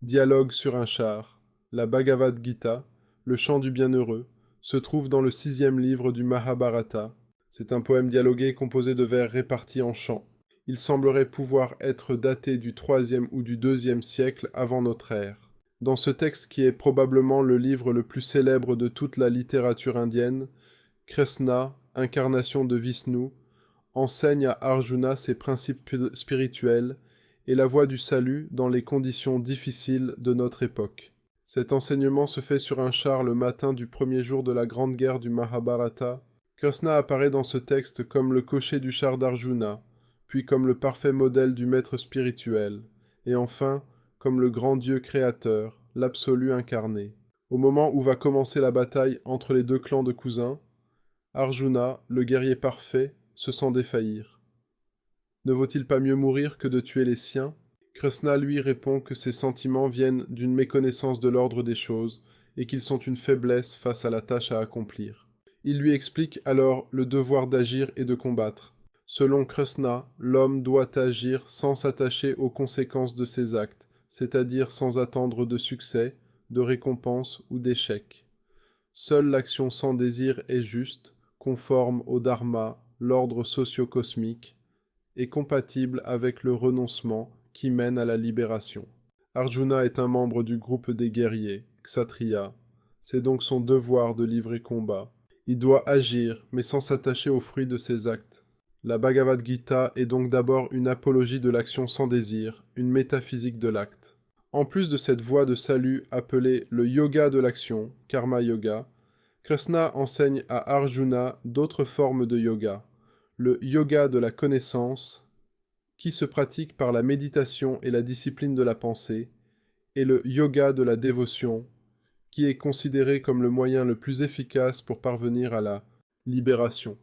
Dialogue sur un char. La Bhagavad Gita, le chant du bienheureux, se trouve dans le 6e livre du Mahabharata. C'est un poème dialogué composé de vers répartis en chants. Il semblerait pouvoir être daté du 3e ou du 2e siècle avant notre ère. Dans ce texte qui est probablement le livre le plus célèbre de toute la littérature indienne, Krishna, incarnation de Vishnu, enseigne à Arjuna ses principes spirituels et la voie du salut dans les conditions difficiles de notre époque. Cet enseignement se fait sur un char le matin du premier jour de la grande guerre du Mahabharata. Krishna apparaît dans ce texte comme le cocher du char d'Arjuna, puis comme le parfait modèle du maître spirituel, et enfin comme le grand Dieu créateur, l'absolu incarné. Au moment où va commencer la bataille entre les deux clans de cousins, Arjuna, le guerrier parfait, se sent défaillir. Ne vaut-il pas mieux mourir que de tuer les siens? Krishna lui répond que ses sentiments viennent d'une méconnaissance de l'ordre des choses et qu'ils sont une faiblesse face à la tâche à accomplir. Il lui explique alors le devoir d'agir et de combattre. Selon Krishna, l'homme doit agir sans s'attacher aux conséquences de ses actes, c'est-à-dire sans attendre de succès, de récompense ou d'échec. Seule l'action sans désir est juste, conforme au dharma, l'ordre socio-cosmique, et compatible avec le renoncement qui mène à la libération. Arjuna est un membre du groupe des guerriers, Kshatriya. C'est donc son devoir de livrer combat. Il doit agir, mais sans s'attacher aux fruits de ses actes. La Bhagavad Gita est donc d'abord une apologie de l'action sans désir, une métaphysique de l'acte. En plus de cette voie de salut appelée le yoga de l'action, Karma Yoga, Krishna enseigne à Arjuna d'autres formes de yoga. Le yoga de la connaissance, qui se pratique par la méditation et la discipline de la pensée, et le yoga de la dévotion, qui est considéré comme le moyen le plus efficace pour parvenir à la libération.